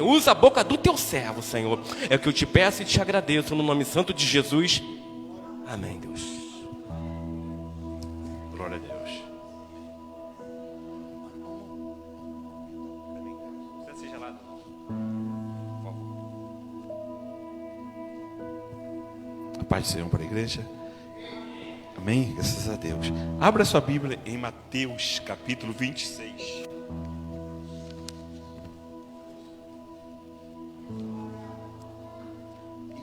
Usa a boca do teu servo, Senhor. É o que eu te peço e te agradeço, no nome santo de Jesus. Amém, Deus. Glória a Deus. Seja lá. A paz do Senhor para a igreja. Amém? Graças a Deus. Abra sua Bíblia em Mateus capítulo 26.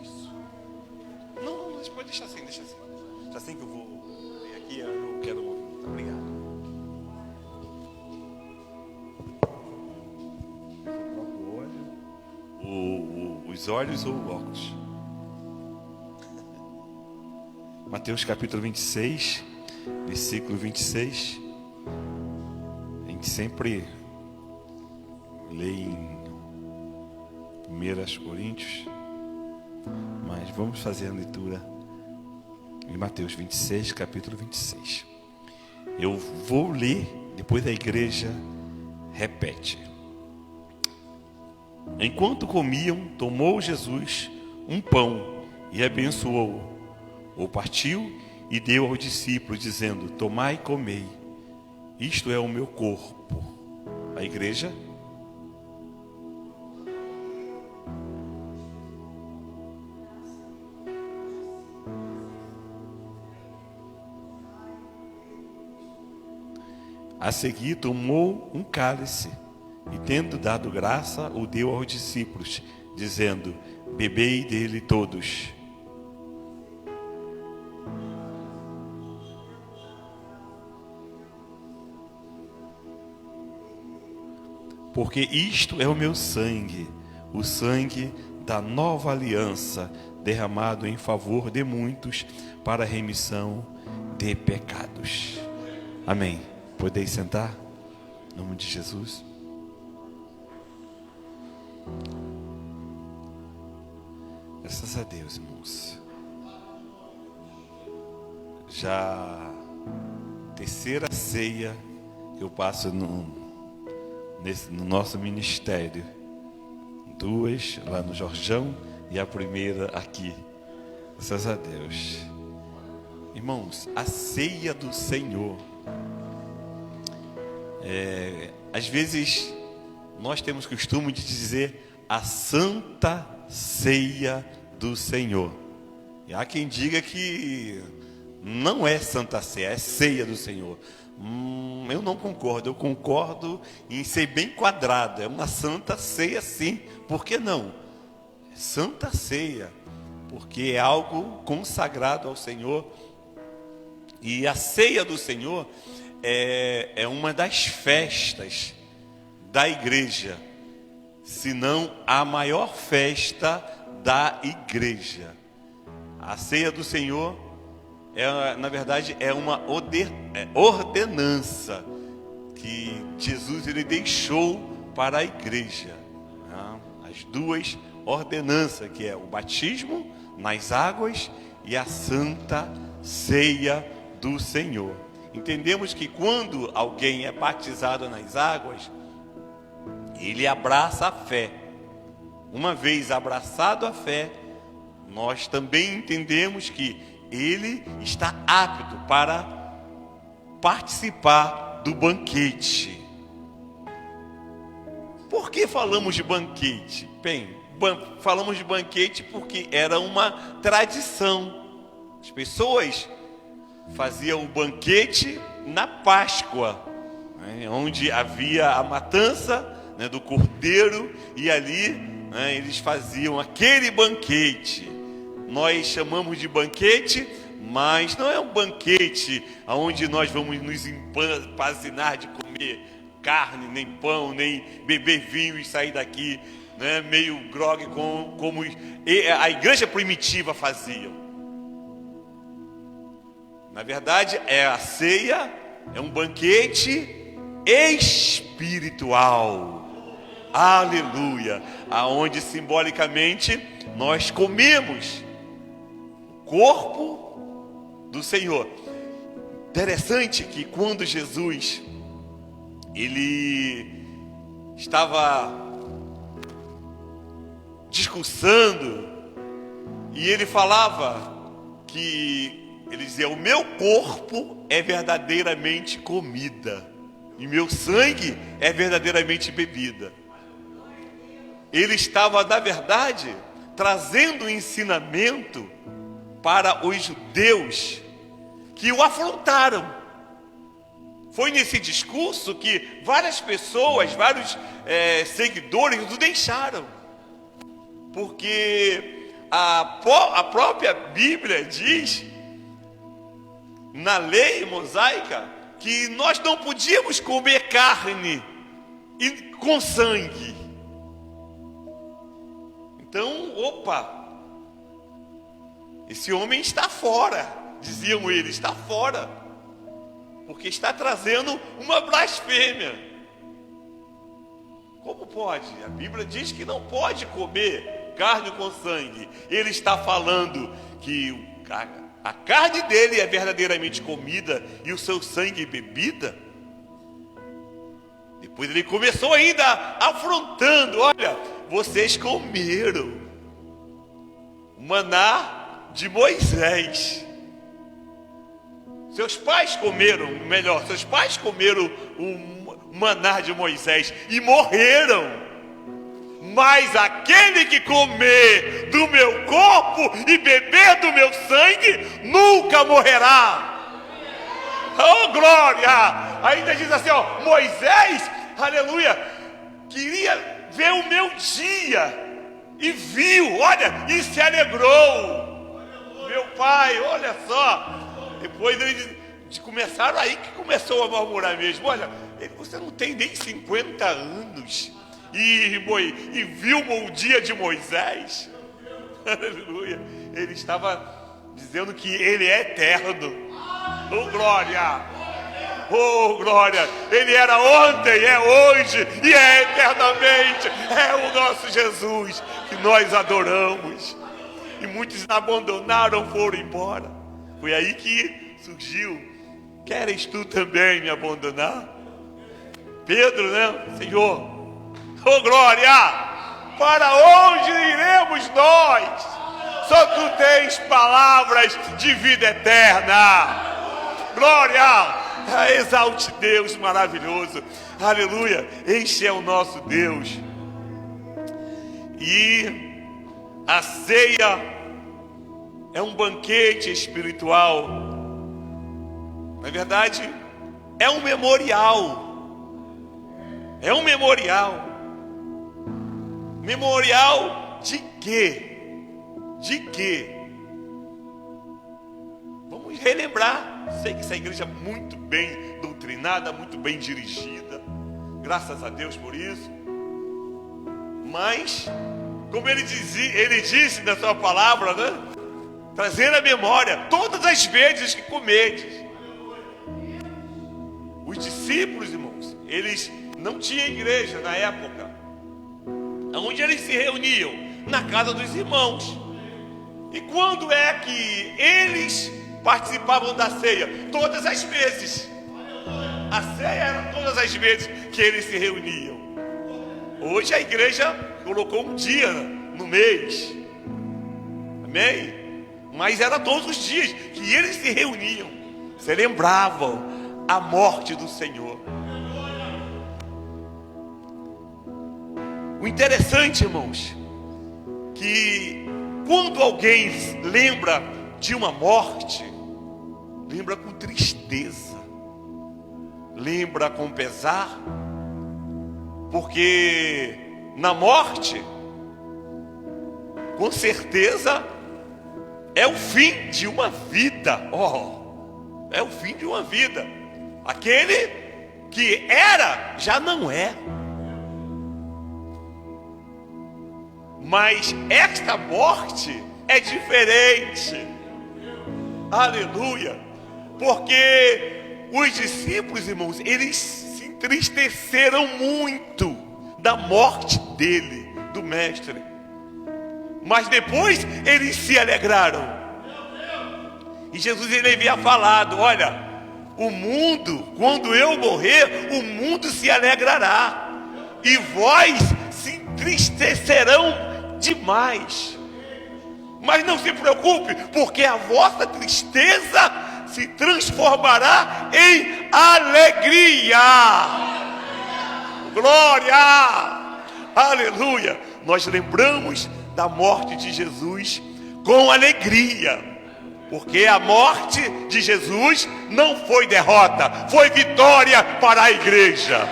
Isso. Não, mas pode deixar assim, deixa assim. Deixa assim que eu vou ler aqui, eu quero ouvir. Obrigado. Os olhos ou o óculos? Mateus capítulo 26, versículo 26. A gente sempre lê em 1 Coríntios, mas vamos fazer a leitura em Mateus 26, capítulo 26. Eu vou ler, depois a igreja repete. Enquanto comiam, tomou Jesus um pão e abençoou. O partiu e deu aos discípulos, dizendo: tomai e comei, isto é o meu corpo. A igreja. A seguir tomou um cálice e, tendo dado graça, o deu aos discípulos, dizendo: bebei dele todos. Porque isto é o meu sangue, o sangue da nova aliança, derramado em favor de muitos para a remissão de pecados. Amém. Podeis sentar? Em nome de Jesus. Graças a Deus, irmãos. Já terceira ceia que eu passo no nosso ministério. 2 lá no Jorjão e a primeira aqui. Graças a Deus. Irmãos, a ceia do Senhor. Às vezes nós temos costume de dizer a Santa Ceia do Senhor. E há quem diga que não é Santa Ceia, é ceia do Senhor. Eu não concordo, eu concordo em ser bem quadrado. É uma Santa Ceia, sim. Por que não? É Santa Ceia, porque é algo consagrado ao Senhor. E a ceia do Senhor é uma das festas da igreja, se não a maior festa da igreja. A ceia do Senhor na verdade, é uma ordenança que Jesus ele deixou para a igreja. As duas ordenanças, que é o batismo nas águas e a Santa Ceia do Senhor. Entendemos que quando alguém é batizado nas águas, ele abraça a fé. Uma vez abraçado a fé, nós também entendemos que ele está apto para participar do banquete. Por que falamos de banquete? Bem, falamos de banquete porque era uma tradição. As pessoas faziam o banquete na Páscoa, onde havia a matança do cordeiro, e ali eles faziam aquele banquete. Nós chamamos de banquete, mas não é um banquete onde nós vamos nos empazinar de comer carne, nem pão, nem beber vinho e sair daqui meio grogue, como a igreja primitiva fazia. Na verdade, a ceia é um banquete espiritual. Aleluia! Aonde simbolicamente nós comemos corpo do Senhor. Interessante que quando Jesus ele estava discursando, e ele falava que, ele dizia, o meu corpo é verdadeiramente comida, e meu sangue é verdadeiramente bebida. Ele estava, na verdade, trazendo um ensinamento para os judeus que o afrontaram. Foi nesse discurso que várias pessoas, vários seguidores o deixaram. Porque a própria Bíblia diz, na lei mosaica, que nós não podíamos comer carne com sangue. Então, esse homem está fora, diziam eles, está fora, porque está trazendo uma blasfêmia. Como pode? A Bíblia diz que não pode comer carne com sangue. Ele está falando que a carne dele é verdadeiramente comida e o seu sangue bebida. Depois ele começou ainda afrontando, olha, vocês comeram o maná de Moisés. Seus pais comeram o maná de Moisés e morreram. Mas aquele que comer do meu corpo e beber do meu sangue nunca morrerá. Oh, glória! Ainda diz assim, ó, Moisés, aleluia, queria ver o meu dia e viu, olha, e se alegrou. Meu pai, olha só. Depois eles começaram aí que começou a murmurar mesmo. Olha, você não tem nem 50 anos e viu o dia de Moisés. Aleluia. Ele estava dizendo que ele é eterno. Oh, glória! Oh, glória! Ele era ontem, é hoje e é eternamente. É o nosso Jesus que nós adoramos. E muitos abandonaram, foram embora. Foi aí que surgiu: queres tu também me abandonar? Pedro, né? Senhor, oh, glória! Para onde iremos nós? Só tu tens palavras de vida eterna. Glória! Exalte Deus maravilhoso. Aleluia! Este é o nosso Deus. E a ceia é um banquete espiritual. Na verdade, é um memorial. É um memorial. Memorial de quê? De quê? Vamos relembrar. Sei que essa igreja é muito bem doutrinada, muito bem dirigida. Graças a Deus por isso. Mas, como ele disse na sua palavra, né? Trazer à memória todas as vezes que comedes. Os discípulos, irmãos, eles não tinham igreja na época. Onde eles se reuniam? Na casa dos irmãos. E quando é que eles participavam da ceia? Todas as vezes. A ceia era todas as vezes que eles se reuniam. Hoje a igreja colocou um dia no mês. Amém? Mas era todos os dias que eles se reuniam, celebravam a morte do Senhor. O interessante, irmãos, que quando alguém lembra de uma morte, lembra com tristeza, lembra com pesar, porque na morte, com certeza, é o fim de uma vida. É o fim de uma vida. Aquele que era, já não é. Mas esta morte é diferente. Aleluia. Porque os discípulos, irmãos, eles se entristeceram muito da morte dele, do mestre. Mas depois eles se alegraram. E Jesus, ele havia falado: olha, o mundo, quando eu morrer, o mundo se alegrará, e vós se entristecerão demais. Mas não se preocupe, porque a vossa tristeza se transformará em alegria. Glória! Aleluia! Nós lembramos da morte de Jesus com alegria, porque a morte de Jesus não foi derrota, foi vitória para a igreja.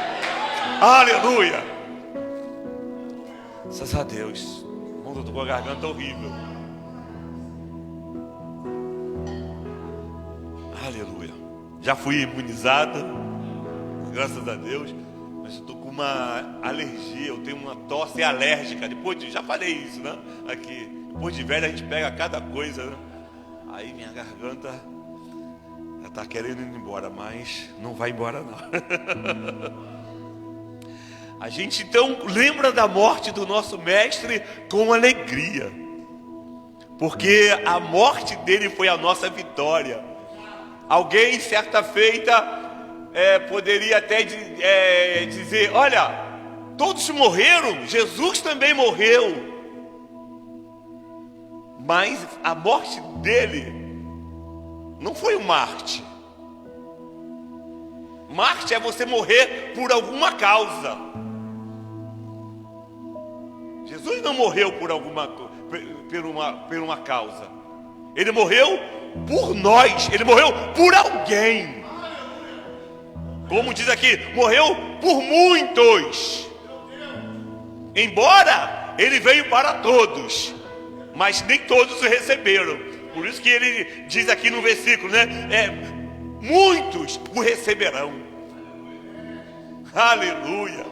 Aleluia! Graças a Deus. O mundo tô com a garganta horrível. Aleluia. Já fui imunizado, graças a Deus, mas eu tô com uma alergia, eu tenho uma tosse alérgica. Já falei isso, né? Aqui, depois de velho a gente pega cada coisa, né? Aí minha garganta já tá querendo ir embora, mas não vai embora não. A gente então lembra da morte do nosso mestre com alegria, porque a morte dele foi a nossa vitória. Alguém certa feita poderia até dizer: olha, todos morreram, Jesus também morreu. Mas a morte dele não foi um Marte. Marte é você morrer por alguma causa. Jesus não morreu por uma causa. Ele morreu por nós. Ele morreu por alguém. Como diz aqui, morreu por muitos. Embora ele veio para todos, mas nem todos o receberam. Por isso que ele diz aqui no versículo, né? Muitos o receberão. Aleluia.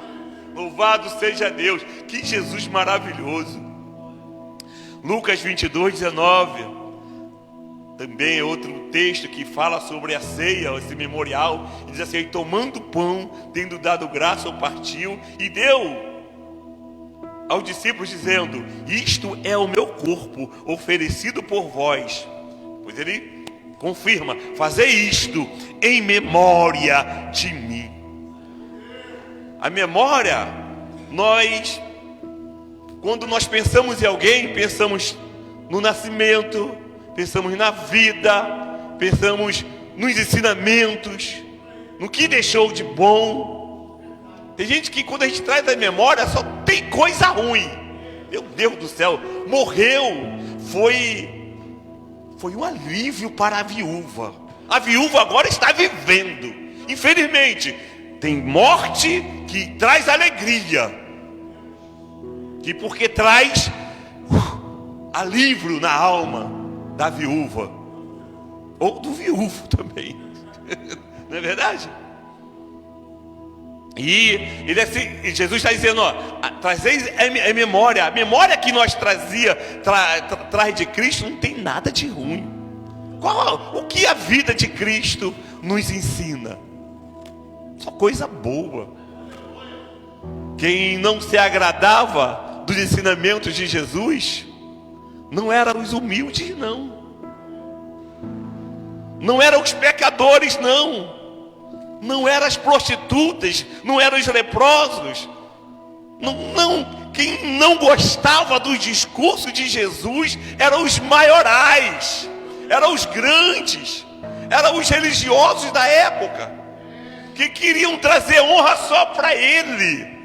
Louvado seja Deus. Que Jesus maravilhoso. Lucas 22:19. Também é outro texto que fala sobre a ceia, esse memorial. E diz assim: e tomando pão, tendo dado graça, o partiu e deu aos discípulos, dizendo: isto é o meu corpo, oferecido por vós. Pois ele confirma: fazei isto em memória de mim. A memória, quando nós pensamos em alguém, pensamos no nascimento, pensamos na vida, pensamos nos ensinamentos, no que deixou de bom. Tem gente que quando a gente traz a memória só tem coisa ruim. Meu Deus do céu, morreu, foi um alívio para a viúva. A viúva agora está vivendo. Infelizmente, tem morte que traz alegria, que porque traz alívio na alma da viúva, ou do viúvo também. Não é verdade? E Jesus está dizendo: ó, trazeis a memória. A memória que nós traz de Cristo não tem nada de ruim. O que a vida de Cristo nos ensina? Só coisa boa. Quem não se agradava dos ensinamentos de Jesus não eram os humildes, não eram os pecadores, não eram as prostitutas, não eram os leprosos, quem não gostava dos discursos de Jesus eram os maiorais, eram os grandes, eram os religiosos da época, que queriam trazer honra só para ele.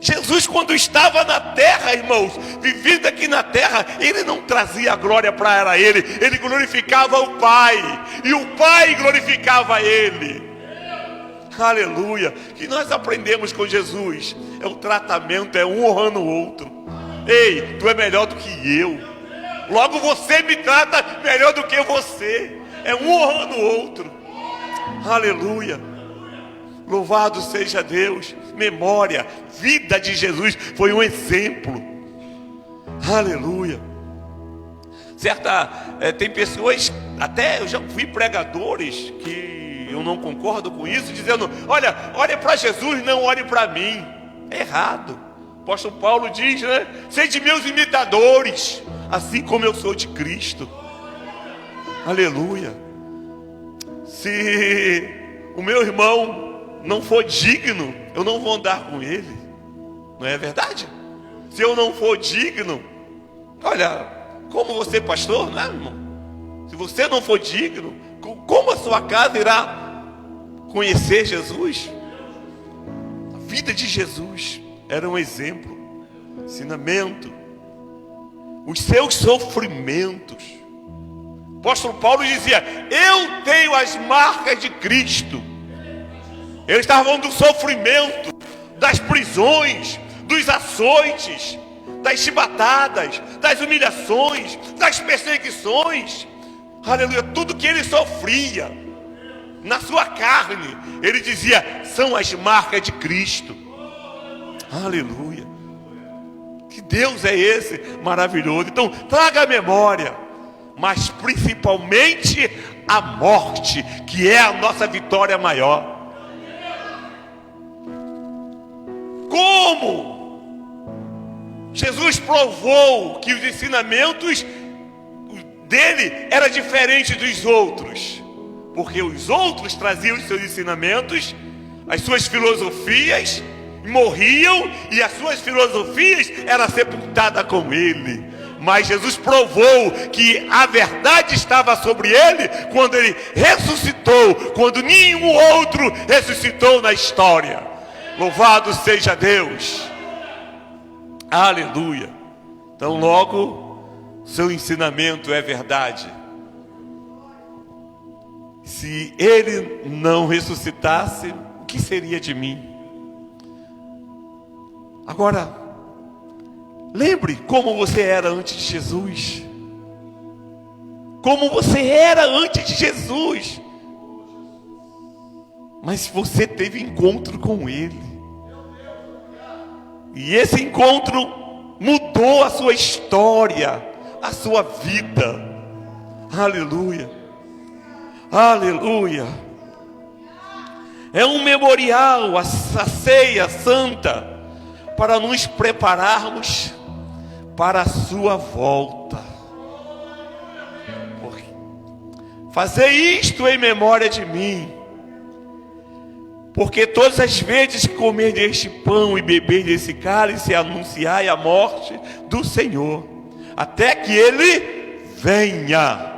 Jesus, quando estava na terra, irmãos, vivendo aqui na terra, ele não trazia a glória para ele glorificava o Pai, e o Pai glorificava ele. Aleluia. Que nós aprendemos com Jesus é o tratamento, é um honrando o outro. Ei, tu é melhor do que eu, logo você me trata melhor do que você. É um honrando o outro. Aleluia. Louvado seja Deus. Memória, vida de Jesus foi um exemplo. Aleluia. Tem pessoas, até eu já vi pregadores que eu não concordo com isso, dizendo: olha para Jesus, não olhe para mim. É errado. O apóstolo Paulo diz, né? Sede meus imitadores, assim como eu sou de Cristo. Aleluia. Se o meu irmão não for digno, eu não vou andar com ele. Não é verdade? se eu não for digno, olha, como você, pastor, não é, irmão? Se você não for digno, como a sua casa irá conhecer Jesus? A vida de Jesus era um exemplo, ensinamento. Os seus sofrimentos. O apóstolo Paulo dizia: eu tenho as marcas de Cristo. Ele estava falando do sofrimento, das prisões, dos açoites, das chibatadas, das humilhações, das perseguições. Aleluia, tudo que ele sofria na sua carne, ele dizia: são as marcas de Cristo. Aleluia. Que Deus é esse maravilhoso. Então traga a memória, mas principalmente a morte, que é a nossa vitória maior. Como Jesus provou que os ensinamentos dele eram diferentes dos outros? Porque os outros traziam os seus ensinamentos, as suas filosofias, morriam, e as suas filosofias eram sepultadas com ele. Mas Jesus provou que a verdade estava sobre ele quando ele ressuscitou, quando nenhum outro ressuscitou na história. Louvado seja Deus. Aleluia. Então logo, seu ensinamento é verdade. Se ele não ressuscitasse, o que seria de mim? Agora, lembre como você era antes de Jesus. Como você era antes de Jesus. Mas você teve encontro com ele. E esse encontro mudou a sua história, a sua vida. Aleluia. Aleluia. É um memorial, a ceia santa, para nos prepararmos para a sua volta. Fazer isto em memória de mim. Porque todas as vezes que comer deste pão e beber desse cálice, anunciai a morte do Senhor, até que Ele venha.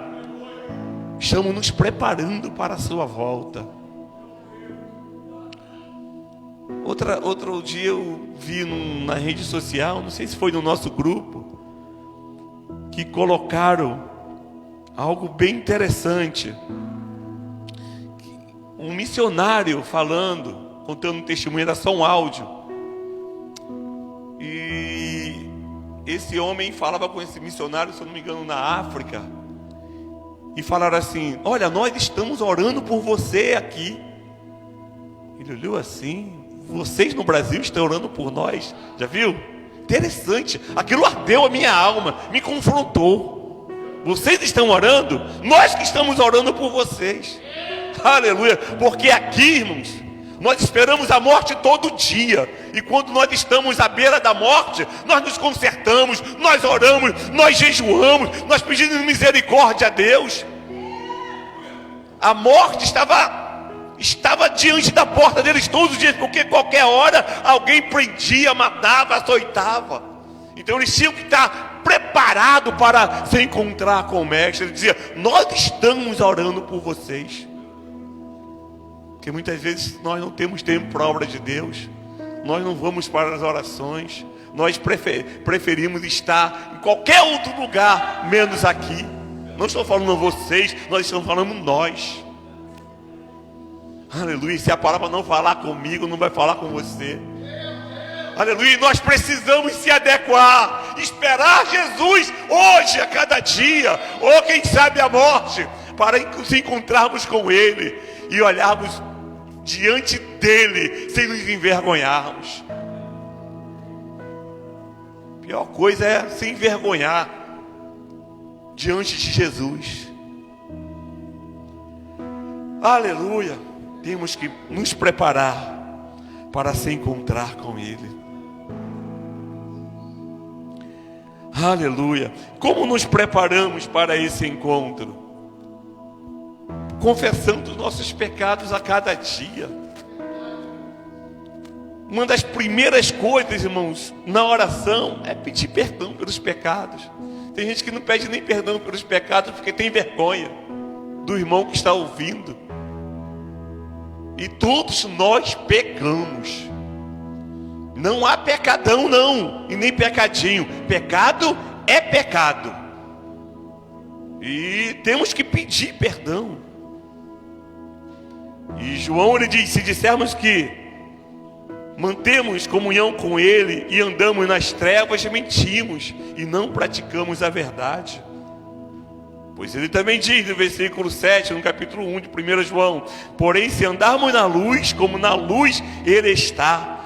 Estamos nos preparando para a sua volta. Outro dia eu vi na rede social, não sei se foi no nosso grupo, que colocaram algo bem interessante. Um missionário falando, contando um testemunho, era só um áudio. E esse homem falava com esse missionário, se eu não me engano, na África. E falaram assim: olha, nós estamos orando por você aqui. Ele olhou assim: vocês no Brasil estão orando por nós? Já viu? Interessante, aquilo ardeu a minha alma, me confrontou. Vocês estão orando? Nós que estamos orando por vocês. Aleluia, porque aqui, irmãos, nós esperamos a morte todo dia. E quando nós estamos à beira da morte, nós nos consertamos, nós oramos, nós jejuamos, nós pedimos misericórdia a Deus. A morte estava diante da porta deles todos os dias, porque qualquer hora alguém prendia, matava, açoitava. Então eles tinham que estar preparados para se encontrar com o mestre. Ele dizia: nós estamos orando por vocês. Porque muitas vezes nós não temos tempo para a obra de Deus. Nós não vamos para as orações. Nós preferimos estar em qualquer outro lugar, menos aqui. Não estou falando vocês, nós estamos falando nós. Aleluia. Se a palavra não falar comigo, não vai falar com você. Aleluia. Nós precisamos se adequar, esperar Jesus hoje, a cada dia, ou quem sabe a morte, para se encontrarmos com Ele e olharmos diante dele sem nos envergonharmos. A pior coisa é se envergonhar diante de Jesus. Aleluia. Temos que nos preparar para se encontrar com Ele. Aleluia. Como nos preparamos para esse encontro? Confessando os nossos pecados a cada dia. Uma das primeiras coisas, irmãos, na oração é pedir perdão pelos pecados. Tem gente que não pede nem perdão pelos pecados porque tem vergonha do irmão que está ouvindo. E todos nós pecamos. Não há pecadão não, e nem pecadinho. Pecado é pecado. E temos que pedir perdão. E João, ele diz, se dissermos que mantemos comunhão com Ele e andamos nas trevas, mentimos e não praticamos a verdade. Pois ele também diz no versículo 7, no capítulo 1 de 1 João: porém, se andarmos na luz, como na luz Ele está,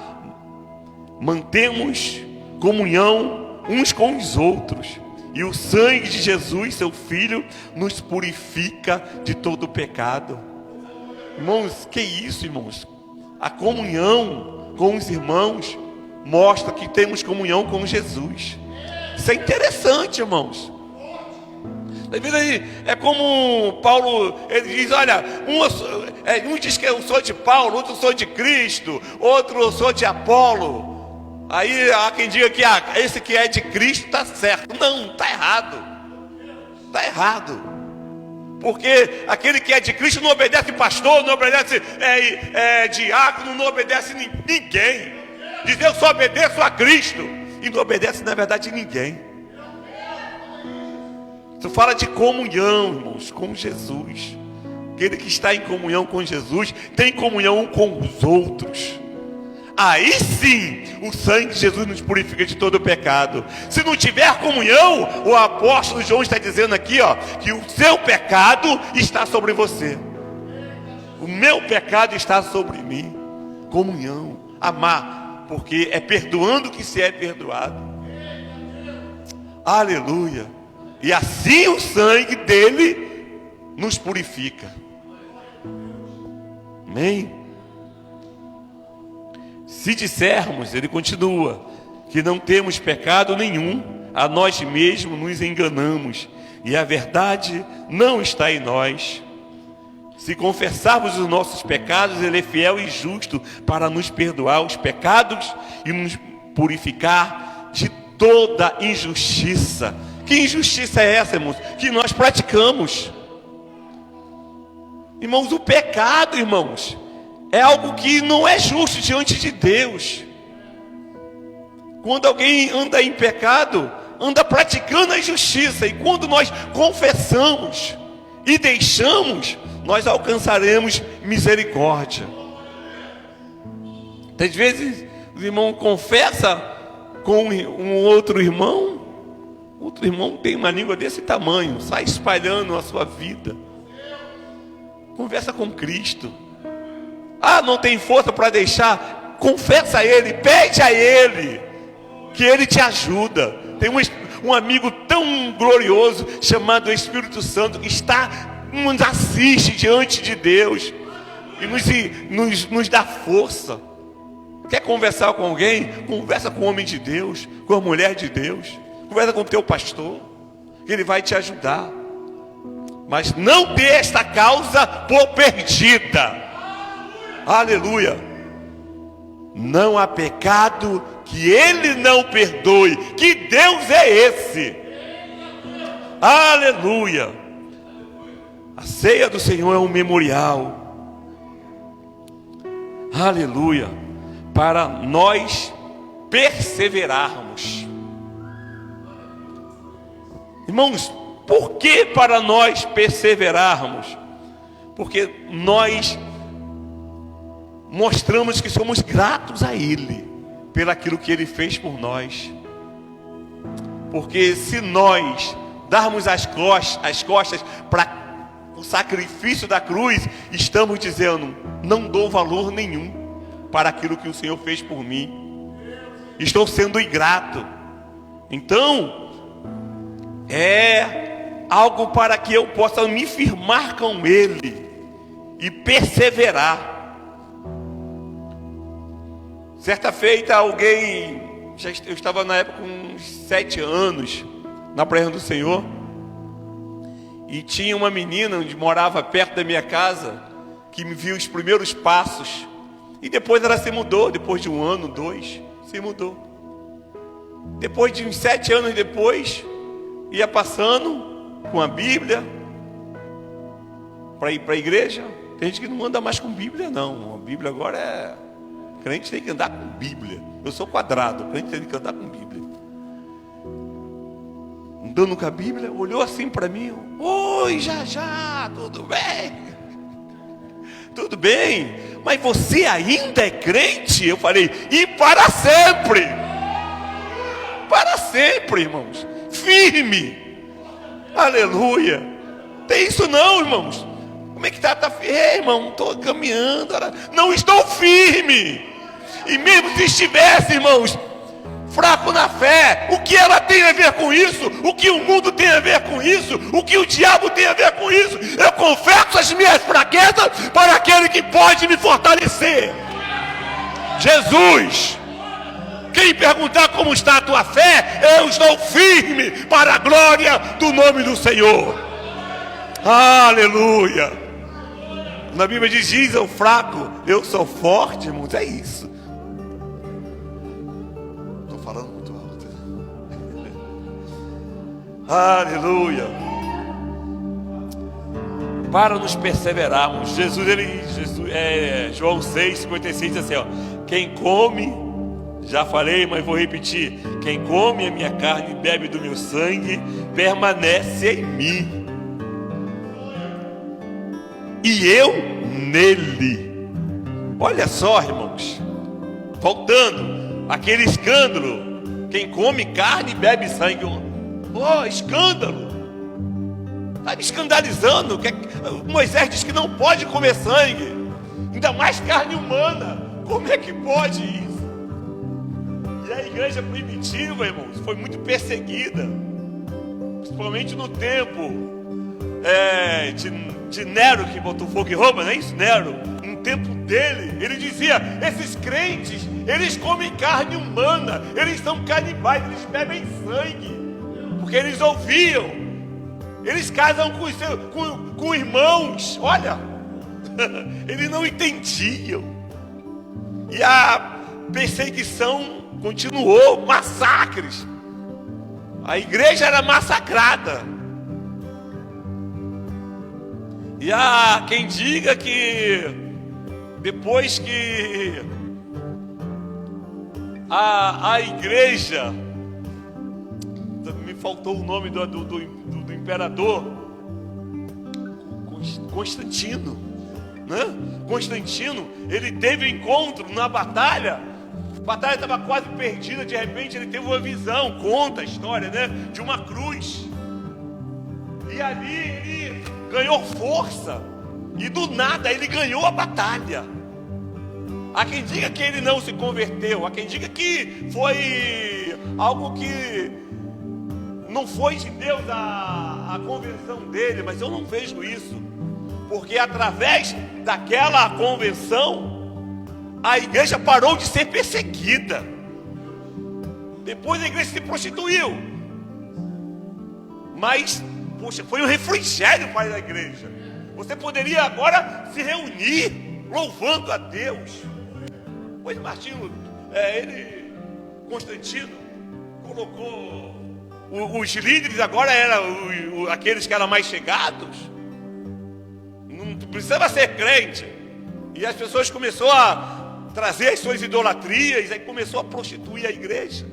mantemos comunhão uns com os outros, e o sangue de Jesus, seu Filho, nos purifica de todo pecado. Irmãos, que isso, irmãos? A comunhão com os irmãos mostra que temos comunhão com Jesus. Isso é interessante, irmãos. É como Paulo, ele diz, olha, um diz que eu sou de Paulo, outro sou de Cristo, outro eu sou de Apolo. Aí há quem diga que esse que é de Cristo está certo. Não, está errado. Está errado. Porque aquele que é de Cristo não obedece pastor, não obedece diácono, não obedece ninguém. Diz, eu só obedeço a Cristo. E não obedece, na verdade, ninguém. Isso fala de comunhão, irmãos, com Jesus. Aquele que está em comunhão com Jesus tem comunhão um com os outros. Aí sim, o sangue de Jesus nos purifica de todo o pecado. Se não tiver comunhão, o apóstolo João está dizendo aqui, ó, que o seu pecado está sobre você. O meu pecado está sobre mim. Comunhão, amar, porque é perdoando que se é perdoado. Aleluia. E assim o sangue dele nos purifica. Amém? Se dissermos, ele continua, que não temos pecado nenhum, a nós mesmos nos enganamos, e a verdade não está em nós. Se confessarmos os nossos pecados, ele é fiel e justo para nos perdoar os pecados e nos purificar de toda injustiça. Que injustiça é essa, irmãos? Que nós praticamos. Irmãos, o pecado, irmãos, é algo que não é justo diante de Deus. Quando alguém anda em pecado, anda praticando a injustiça. E quando nós confessamos e deixamos, nós alcançaremos misericórdia. Às vezes, o irmão confessa com um outro irmão tem uma língua desse tamanho, sai espalhando a sua vida. Conversa com Cristo. Não tem força para deixar, confessa a Ele, pede a Ele, que Ele te ajuda. Tem um amigo tão glorioso, chamado Espírito Santo, que nos assiste diante de Deus, e nos dá força. Quer conversar com alguém? Conversa com o homem de Deus, com a mulher de Deus, conversa com o teu pastor, ele vai te ajudar. Mas não dê esta causa por perdida. Aleluia. Não há pecado que Ele não perdoe. Que Deus é esse? Aleluia. A ceia do Senhor é um memorial. Aleluia. Para nós perseverarmos. Irmãos, por que para nós perseverarmos? Porque nós mostramos que somos gratos a Ele pelaquilo que Ele fez por nós. Porque se nós darmos as costas para o sacrifício da cruz, estamos dizendo, não dou valor nenhum para aquilo que o Senhor fez por mim. Estou sendo ingrato. Então, é algo para que eu possa me firmar com Ele e perseverar. Certa feita, eu estava na época com uns 7 anos, na presença do Senhor, e tinha uma menina onde morava perto da minha casa, que me viu os primeiros passos, E depois ela se mudou, depois de 1 ano, 2, se mudou. Depois de uns 7 anos depois, ia passando com a Bíblia para ir para a igreja. Tem gente que não anda mais com Bíblia, não. A Bíblia agora é... crente tem que andar com Bíblia. Eu sou quadrado, crente tem que andar com Bíblia. Andando com a Bíblia, olhou assim para mim. Oi, já, tudo bem? Tudo bem? Mas você ainda é crente? Eu falei, e para sempre. Para sempre, irmãos. Firme. Aleluia. Tem isso não, irmãos. Como é que está? Irmão, estou caminhando. Não estou firme. E mesmo se estivesse, irmãos, fraco na fé, o que ela tem a ver com isso? O que o mundo tem a ver com isso? O que o diabo tem a ver com isso? Eu confesso as minhas fraquezas para aquele que pode me fortalecer. Jesus. Quem perguntar como está a tua fé, eu estou firme para a glória do nome do Senhor. Aleluia. Na Bíblia diz o fraco, eu sou forte, irmãos, é isso. Estou falando muito alto. Aleluia. Para nos perseverarmos, João 6,56 diz assim, ó, quem come, já falei, mas vou repetir, quem come a minha carne e bebe do meu sangue, permanece em mim. E eu nele. Olha só, irmãos, voltando, aquele escândalo, quem come carne e bebe sangue, escândalo, está me escandalizando. Moisés diz que não pode comer sangue, ainda mais carne humana, como é que pode isso? E a igreja primitiva, irmãos, foi muito perseguida, principalmente no tempo de Nero, que botou fogo em Roma, não é isso? Nero, no tempo dele, ele dizia, esses crentes, eles comem carne humana, eles são canibais, eles bebem sangue, porque eles ouviam, eles casam com irmãos, olha, eles não entendiam, e a perseguição continuou, massacres, a igreja era massacrada. E há quem diga que depois que a igreja, me faltou o nome do imperador, Constantino, né? Constantino, ele teve um encontro na batalha, a batalha estava quase perdida, de repente ele teve uma visão, conta a história, né? De uma cruz, e ali ele ganhou força, e do nada ele ganhou a batalha. Há quem diga que ele não se converteu, há quem diga que foi algo que não foi de Deus a conversão dele, mas eu não vejo isso, porque através daquela convenção a igreja parou de ser perseguida. Depois a igreja se prostituiu, mas poxa, foi um refrigério para a igreja. Você poderia agora se reunir louvando a Deus. Pois Martinho, Constantino colocou os líderes, agora eram aqueles que eram mais chegados. Não precisava ser crente. E as pessoas começaram a trazer as suas idolatrias, aí começou a prostituir a igreja.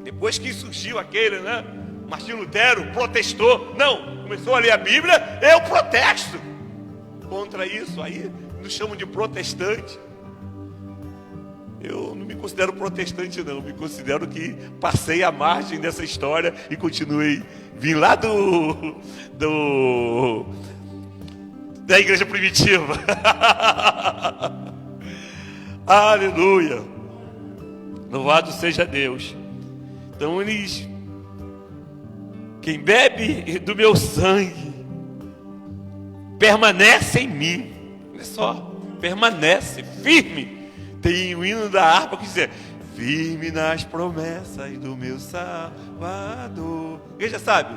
Depois que surgiu aquele, né? Martinho Lutero protestou. Não, começou a ler a Bíblia, eu protesto contra isso. Aí nos chamam de protestante. Eu não me considero protestante não, me considero que passei a margem dessa história e continuei. Vim lá da igreja primitiva. Aleluia. Louvado seja Deus. Então quem bebe do meu sangue permanece em mim. Olha só, permanece firme. Tem o hino da harpa que diz: firme nas promessas do meu Salvador. Quem já sabe?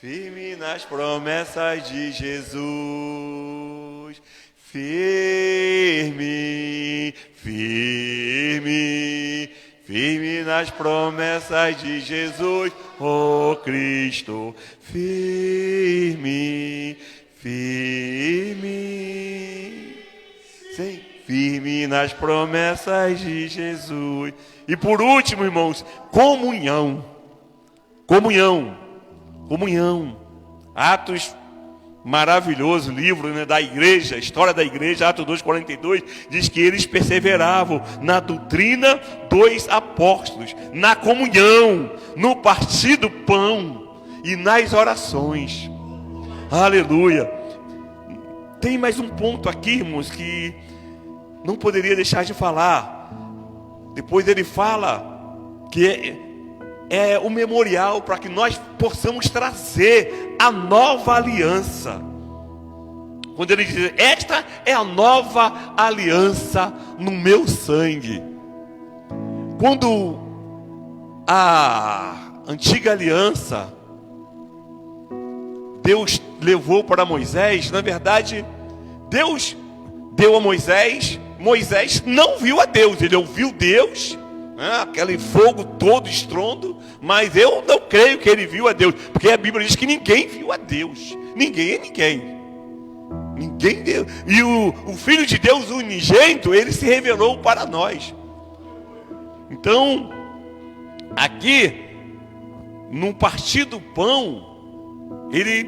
firme nas promessas de Jesus. Firme, firme, firme nas promessas de Jesus, oh Cristo. Firme, firme, sim, firme nas promessas de Jesus. E por último, irmãos, comunhão. Comunhão. Comunhão. Atos, maravilhoso livro, né, da igreja, história da igreja, Atos 2:42, diz que eles perseveravam na doutrina dos apóstolos, na comunhão, no partir do pão e nas orações. Aleluia. Tem mais um ponto aqui, irmãos, que não poderia deixar de falar. Depois ele fala que é o memorial para que nós possamos trazer a nova aliança. Quando ele diz, esta é a nova aliança no meu sangue. Quando a antiga aliança Deus levou para Moisés, na verdade, Deus deu a Moisés, Moisés não viu a Deus, ele ouviu Deus, aquele fogo todo, estrondo, mas eu não creio que ele viu a Deus, porque a Bíblia diz que ninguém viu a Deus, ninguém é ninguém, ninguém deu, e o Filho de Deus, o unigênito, ele se revelou para nós. Então, aqui, no partir do pão, ele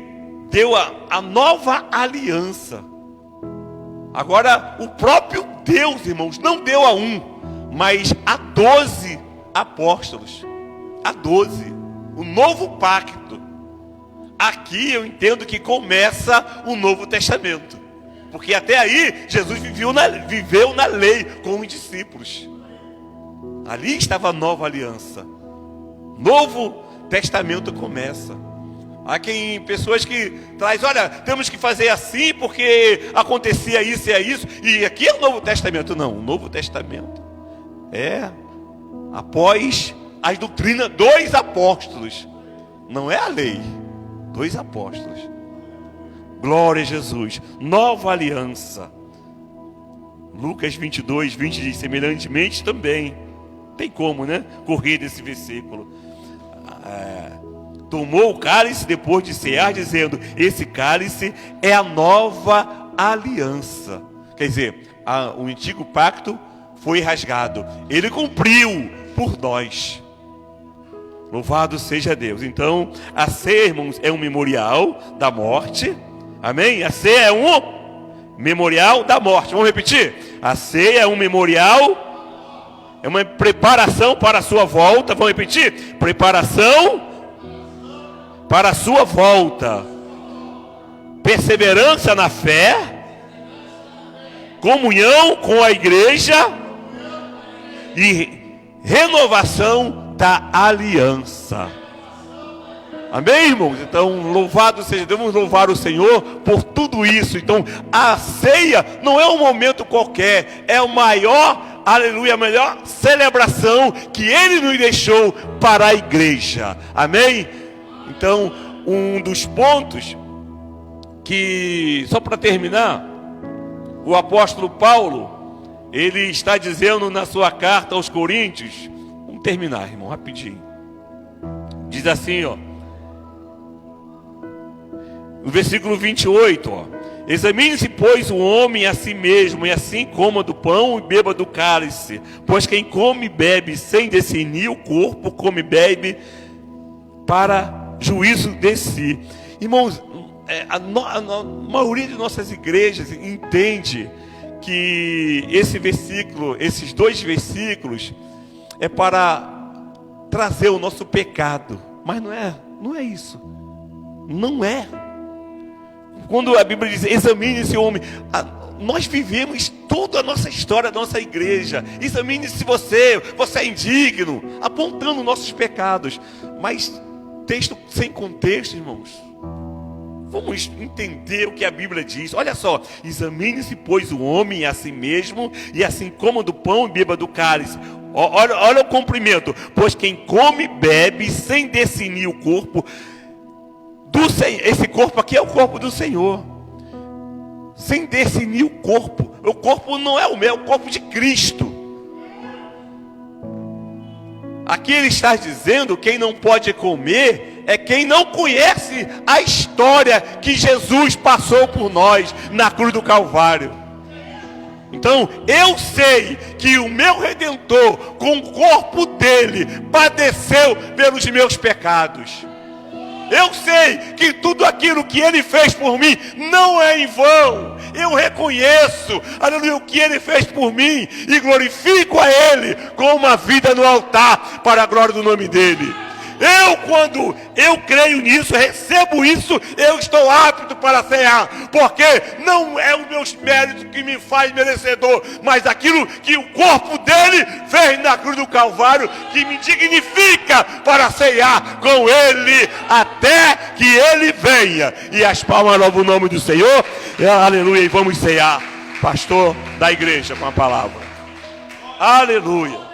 deu a nova aliança. Agora, o próprio Deus, irmãos, não deu a um, mas a 12 apóstolos, a 12, o novo pacto. Aqui eu entendo que começa o Novo Testamento, porque até aí Jesus viveu na lei com os discípulos. Ali estava a nova aliança. Novo Testamento começa. Há pessoas que trazem, olha, temos que fazer assim porque acontecia isso e é isso. E aqui é o Novo Testamento. Não, o Novo Testamento é após as doutrinas dos apóstolos. Não é a lei, dos apóstolos. Glória a Jesus. Nova aliança. Lucas 22:20 diz, semelhantemente também. Tem como, né? Correr desse versículo. Tomou o cálice depois de cear, dizendo, esse cálice é a nova aliança. Quer dizer, o antigo pacto foi rasgado. Ele cumpriu por nós. Louvado seja Deus. Então, a ceia, irmãos, é um memorial da morte. Amém? A ceia é um memorial da morte. Vamos repetir? A ceia é um memorial, é uma preparação para a sua volta. Vamos repetir? Preparação para a sua volta, perseverança na fé, comunhão com a igreja e renovação da aliança. Amém, irmãos? Então, louvado seja Deus, vamos louvar o Senhor por tudo isso. Então, a ceia não é um momento qualquer, é o maior, aleluia, a melhor celebração que Ele nos deixou para a igreja. Amém? Então, um dos pontos que, só para terminar, o apóstolo Paulo, ele está dizendo na sua carta aos Coríntios, vamos terminar, irmão, rapidinho. Diz assim, ó, no versículo 28, examine-se, pois, o homem a si mesmo, e assim coma do pão e beba do cálice, pois quem come e bebe sem discernir o corpo, come e bebe para juízo de si. Irmãos, a maioria de nossas igrejas entende que esse versículo, esses dois versículos, é para trazer o nosso pecado. Mas não é isso. Não é. Quando a Bíblia diz, examine esse homem, nós vivemos toda a nossa história da nossa igreja. Examine se você é indigno, apontando nossos pecados. Mas texto sem contexto, irmãos. Vamos entender o que a Bíblia diz. Olha só, examine-se, pois, o homem a si mesmo, e assim coma do pão e beba do cálice. Olha o cumprimento. Pois quem come e bebe sem discernir o corpo, esse corpo aqui é o corpo do Senhor. Sem definir o corpo não é o meu, é o corpo de Cristo. Aqui ele está dizendo, quem não pode comer é quem não conhece a história que Jesus passou por nós na cruz do Calvário. Então, eu sei que o meu Redentor, com o corpo dele, padeceu pelos meus pecados. Eu sei que tudo aquilo que ele fez por mim não é em vão. Eu reconheço, aleluia, o que ele fez por mim e glorifico a ele com uma vida no altar para a glória do nome dele. Quando eu creio nisso, recebo isso, eu estou apto para cear, porque não é os meus méritos que me faz merecedor, mas aquilo que o corpo dele fez na cruz do Calvário, que me dignifica para cear com ele, até que ele venha. E as palmas louvam o nome do Senhor, aleluia, e vamos cear. Pastor da igreja com a palavra. Aleluia.